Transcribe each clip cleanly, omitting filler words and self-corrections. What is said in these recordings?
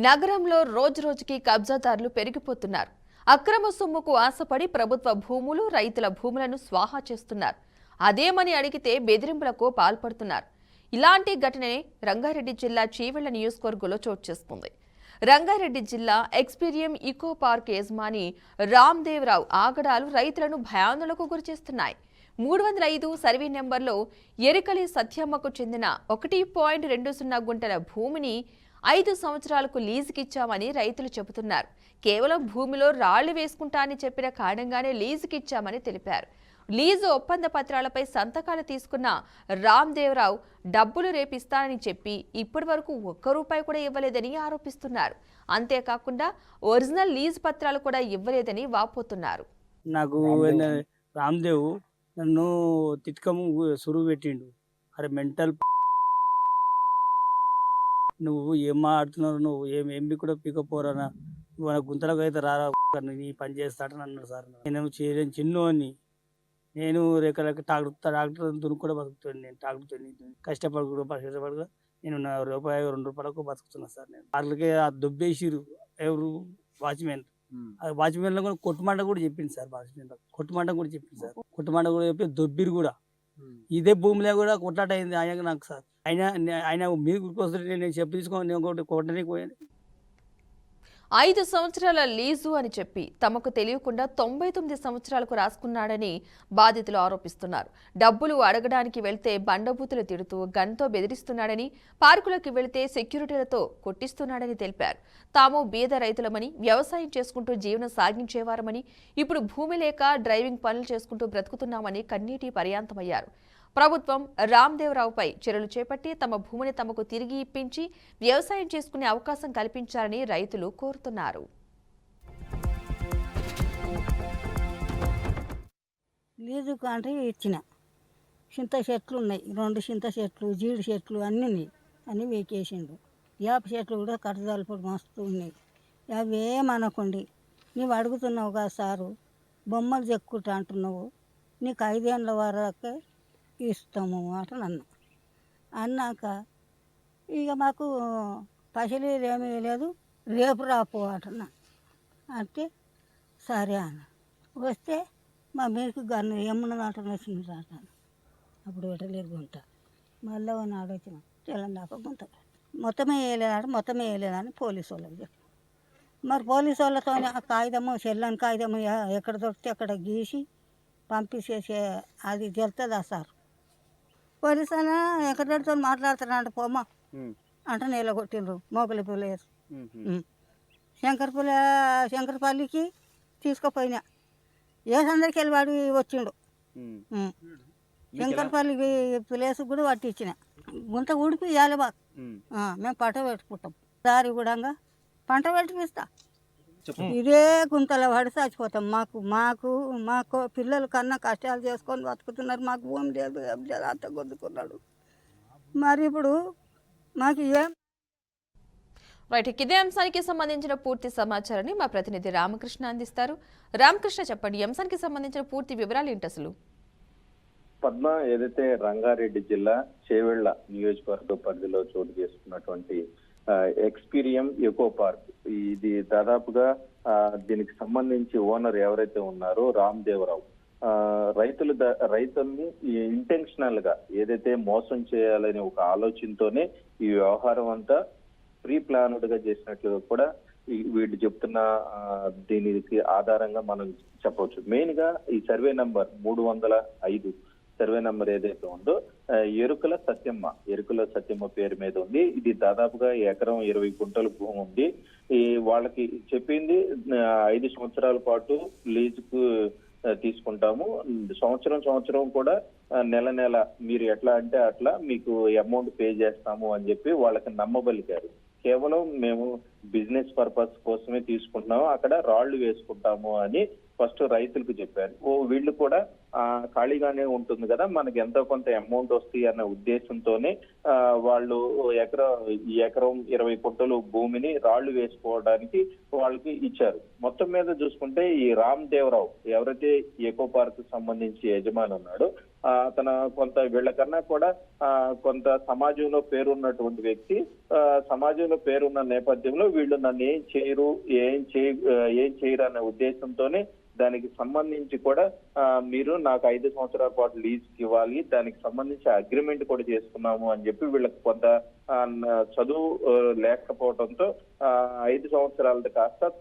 నగరంలో రోజురోజుకి కబ్జాదారులు పెరిగిపోతున్నారు. అక్రమ సొమ్ముకు ఆశపడి ప్రభుత్వ భూములు, రైతుల భూములను స్వాహా చేస్తున్నారు. అదేమని అడిగితే బెదిరింపులకు పాల్పడుతున్నారు. ఇలాంటి ఘటనే రంగారెడ్డి జిల్లా చీవెళ్ల నియోజకవర్గంలో చోటు చేసుకుంది. రంగారెడ్డి జిల్లా ఎక్స్పీరియం ఇకో పార్క్ యజమాని రామ్దేవరావు ఆగడాలు రైతులను భయాందోళనకు గురిచేస్తున్నాయి. 305 సర్వే నెంబర్లో ఎరికలి సత్యమ్మకు చెందిన 1.20 గుంటల భూమిని 5 సంవత్సరాలకు లీజుకిచ్చామని రైతులు చెబుతున్నారు. కేవలం భూమిలో రాళ్లు వేసుకుంటా అని చెప్పిన కారణంగానే లీజుకిచ్చామని తెలిపారు. లీజు ఒప్పంద పత్రాలపై సంతకాలు తీసుకున్న రామ్దేవరావు డబ్బులు రేపిస్తానని చెప్పి ఇప్పటి వరకు ₹1 కూడా ఇవ్వలేదని ఆరోపిస్తున్నారు. అంతేకాకుండా ఒరిజినల్ లీజు పత్రాలు కూడా ఇవ్వలేదని వాపోతున్నారు. నాకు రామ్దేవ్ నన్ను తిట్కము సురువు పెట్టిండు. అరే మెంటల్ నువ్వు ఏం మాట్లాడుతున్నావు, నువ్వు ఏమి కూడా పీకపోరానా, మన గుంతలకు అయితే రారా నీ పని చేస్తాడని అన్నాడు సార్. నేను చేయలేని చిన్నోని, నేను రేఖ డాక్టర్ దున్ను బతుకుతాను. నేను డాక్టర్ కష్టపడకుండా నేను ₹1, ₹2 బతుకుతున్నా సార్. నేను వాళ్ళకి ఆ దొబ్బేసిరు ఎవరు వాచ్మెన్. వాచ్మెన్ లో కూడా కొట్టుమంట కూడా చెప్పింది సార్. వాచ్మెన్ కొట్టుమంట కూడా చెప్పింది సార్. కొట్టుమంట కూడా చెప్పి దొబ్బిరు కూడా. ఇదే భూమిలో కూడా కొట్లాట అయింది ఆయన నాకు సార్. ఆయన మీరు గుర్తుకొస్తుంటే నేను చెప్పు తీసుకొని ఒకటి కొట్టడానికి పోయాను. 5 సంవత్సరాల లీజు అని చెప్పి తమకు తెలియకుండా 99 సంవత్సరాలకు రాసుకున్నాడని బాధితులు ఆరోపిస్తున్నారు. డబ్బులు అడగడానికి వెళ్తే బండబూతులు తిడుతూ గన్తో బెదిరిస్తున్నాడని, పార్కులకు వెళితే సెక్యూరిటీలతో కొట్టిస్తున్నాడని తెలిపారు. తాము బీద రైతులమని, వ్యవసాయం చేసుకుంటూ జీవనం సాగించేవారమని, ఇప్పుడు భూమి లేక డ్రైవింగ్ పనులు చేసుకుంటూ బ్రతుకుతున్నామని కన్నీటి పర్యాంతమయ్యారు. ప్రభుత్వం రామ్దేవరావుపై చర్యలు చేపట్టి తమ భూమిని తమకు తిరిగి ఇప్పించి వ్యవసాయం చేసుకునే అవకాశం కల్పించాలని రైతులు కోరుతున్నారు. లీజుకు అంటే ఇచ్చిన చింత చెట్లు ఉన్నాయి, 2 చింత చెట్లు, జీడి చెట్లు అన్నీ వేకేసిండు. వేప చెట్లు కూడా కట్టజాలపడి మస్తు ఉన్నాయి. అవి ఏమనకండి, నీవు అడుగుతున్నావు కదా సారు, బొమ్మలు చెక్కుంటా అంటున్నావు, నీకు 5 ఏళ్ళ వరకే ఇస్తాము అట అన్నాక ఇక మాకు పైసలు ఏమీ లేదు, రేపు రాపో అటన్నా అంటే సరే అన్న. వస్తే మా మీకు గన్ను ఏమన్నది అంటున్నా వచ్చింది అంటాను. అప్పుడు పెట్టలేరు గుంట. మళ్ళీ నాడు వచ్చిన తెలంగాణ గుంట మొత్తమే వేయలేదని పోలీసు వాళ్ళకి చెప్పి, మరి పోలీసు వాళ్ళతో ఆ కాగితము చెల్లని కాగితము ఎక్కడ దొరికితే అక్కడ గీసి పంపించేసే అది తెలుస్తుందా సార్? పోలీసు అయినా ఎక్కడితో మాట్లాడుతున్నాడు పోమా అంటే నీళ్ళ కొట్టిండ్రు. మోకలి పులేరు శంకరపల్లికి తీసుకుపోయినా అందరికి వెళ్ళి వాడి వచ్చిండు. శంకరపల్లి ప్లేస్ కూడా పట్టించిన గుంత ఊడిపి ఇవ్వాలి బాగా. మేము పంట పెట్టుకుంటాం, దారి కూడా పంట పెట్టిపిస్తా. ఇదే గుంతల పడి చచ్చిపోతాం. మాకు పిల్లలు కన్నా కష్టాలు చేసుకొని బతుకుతున్నారు. మాకు భూమి లేదు, అంత గొద్దుకున్నాడు. మరి ఇప్పుడు మాకు ఏం రైట్. ఇదే అంశానికి సంబంధించిన పూర్తి సమాచారాన్ని మా ప్రతినిధి రామకృష్ణ అందిస్తారు. రామకృష్ణ, చెప్పండి, ఈ అంశానికి సంబంధించిన పూర్తి వివరాలు ఏంటి అసలు? పద్మ, ఏదైతే రంగారెడ్డి జిల్లా చేవెళ్ల నియోజకవర్గ పరిధిలో చోటు చేసుకున్నటువంటి ఎక్స్పీరియం ఎకో పార్క్, ఇది దాదాపుగా దీనికి సంబంధించి ఓనర్ ఎవరైతే ఉన్నారో రామ్దేవరావు రైతుల్ని ఇంటెన్షనల్ గా ఏదైతే మోసం చేయాలనే ఒక ఆలోచనతోనే ఈ వ్యవహారం అంతా ప్రీ ప్లాన్డ్ గా చేసినట్లుగా కూడా వీళ్ళు చెప్తున్న దీనికి ఆధారంగా మనం చెప్పవచ్చు. మెయిన్ గా ఈ సర్వే నంబర్ 305 సర్వే నెంబర్ ఏదైతే ఉందో ఎరుకుల సత్యమ్మ పేరు మీద ఉంది. ఇది దాదాపుగా ఎకరం 20 గుంటల భూమి ఉంది. వాళ్ళకి చెప్పింది 5 సంవత్సరాల పాటు లీజుకు తీసుకుంటాము, సంవత్సరం కూడా నెల మీరు ఎట్లా అంటే అట్లా మీకు అమౌంట్ పే చేస్తాము అని చెప్పి వాళ్ళకి నమ్మబలికారు. కేవలం మేము బిజినెస్ పర్పస్ కోసమే తీసుకుంటున్నాము, అక్కడ రాళ్లు వేసుకుంటాము అని ఫస్ట్ రైతులకు చెప్పారు. వీళ్ళు కూడా ఖాళీగానే ఉంటుంది కదా, మనకి ఎంతో కొంత అమౌంట్ వస్తాయి అన్న ఉద్దేశంతోనే వాళ్ళు ఎకరం 20 గుంటలు భూమిని రాళ్లు వేసుకోవడానికి వాళ్ళకి ఇచ్చారు. మొత్తం మీద చూసుకుంటే ఈ రామ్దేవరావు ఎవరైతే ఎకో పార్క్ సంబంధించి యజమాని ఉన్నాడో తన కొంత వీళ్ళకన్నా కూడా కొంత సమాజంలో పేరున్నటువంటి వ్యక్తి. సమాజంలో పేరున్న నేపథ్యంలో వీళ్ళు నన్ను ఏం చేయరు అనే ఉద్దేశంతోనే దానికి సంబంధించి కూడా మీరు నాకు 5 సంవత్సరాల పాటు లీజ్కి ఇవ్వాలి, దానికి సంబంధించి అగ్రిమెంట్ కూడా చేసుకున్నాము అని చెప్పి వీళ్ళకి కొంత చదువు లేకపోవడంతో 5 సంవత్సరాలది కాస్త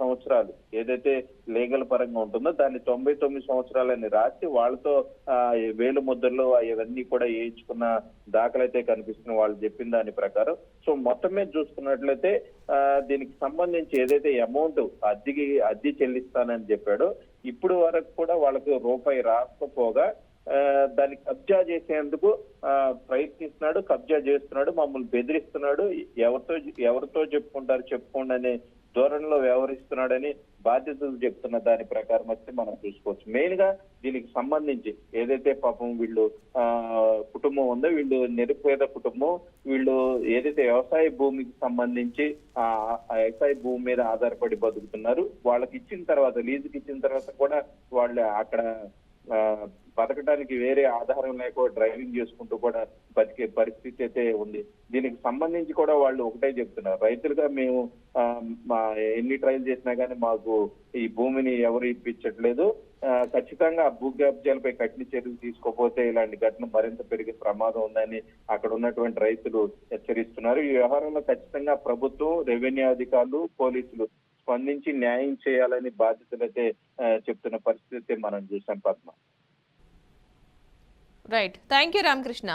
సంవత్సరాలు ఏదైతే లీగల్ పరంగా ఉంటుందో దాన్ని 99 సంవత్సరాలని రాసి వాళ్ళతో వేలు ముద్రలు ఇవన్నీ కూడా వేయించుకున్న దాఖలైతే కనిపిస్తున్న వాళ్ళు చెప్పిన దాని ప్రకారం. సో మొత్తం మీద చూసుకున్నట్లయితే దీనికి సంబంధించి ఏదైతే అమౌంట్ అద్దె చెల్లిస్తానని చెప్పాడో ఇప్పుడు వరకు కూడా వాళ్ళకి రూపాయి రాకపోగా దాన్ని కబ్జా చేసేందుకు ప్రయత్నిస్తున్నాడు, కబ్జా చేస్తున్నాడు, మమ్మల్ని బెదిరిస్తున్నాడు, ఎవరితో చెప్పుకోండి అనే ధోరణిలో వ్యవహరిస్తున్నాడని బాధ్యతలు చెప్తున్న దాని ప్రకారం వస్తే మనం చూసుకోవచ్చు. మెయిన్ గా దీనికి సంబంధించి ఏదైతే పాపం వీళ్ళు కుటుంబం ఉందో, వీళ్ళు నిరుపేద కుటుంబం, వీళ్ళు ఏదైతే వ్యవసాయ భూమికి సంబంధించి ఆ వ్యవసాయ భూమి మీద ఆధారపడి బతుకుతున్నారు. వాళ్ళకి ఇచ్చిన తర్వాత, లీజుకి ఇచ్చిన తర్వాత కూడా వాళ్ళు అక్కడ బతకడానికి వేరే ఆధారం లేక డ్రైవింగ్ చేసుకుంటూ కూడా బతికే పరిస్థితి అయితే ఉంది. దీనికి సంబంధించి కూడా వాళ్ళు ఒకటే చెప్తున్నారు, రైతులుగా మేము ఎన్ని ట్రయల్ చేసినా కానీ మాకు ఈ భూమిని ఎవరు ఇప్పించట్లేదు, ఖచ్చితంగా భూ కబ్జాలపై కఠిన చర్యలు తీసుకోకపోతే ఇలాంటి ఘటన మరింత పెరిగే ప్రమాదం ఉందని అక్కడ ఉన్నటువంటి రైతులు హెచ్చరిస్తున్నారు. ఈ వ్యవహారంలో ఖచ్చితంగా ప్రభుత్వం, రెవెన్యూ అధికారులు, పోలీసులు స్పందించి న్యాయం చేయాలని బాధ్యతలు అయితే చెప్తున్న పరిస్థితి మనం చూసాం. Padma. Right, thank you Ramakrishna.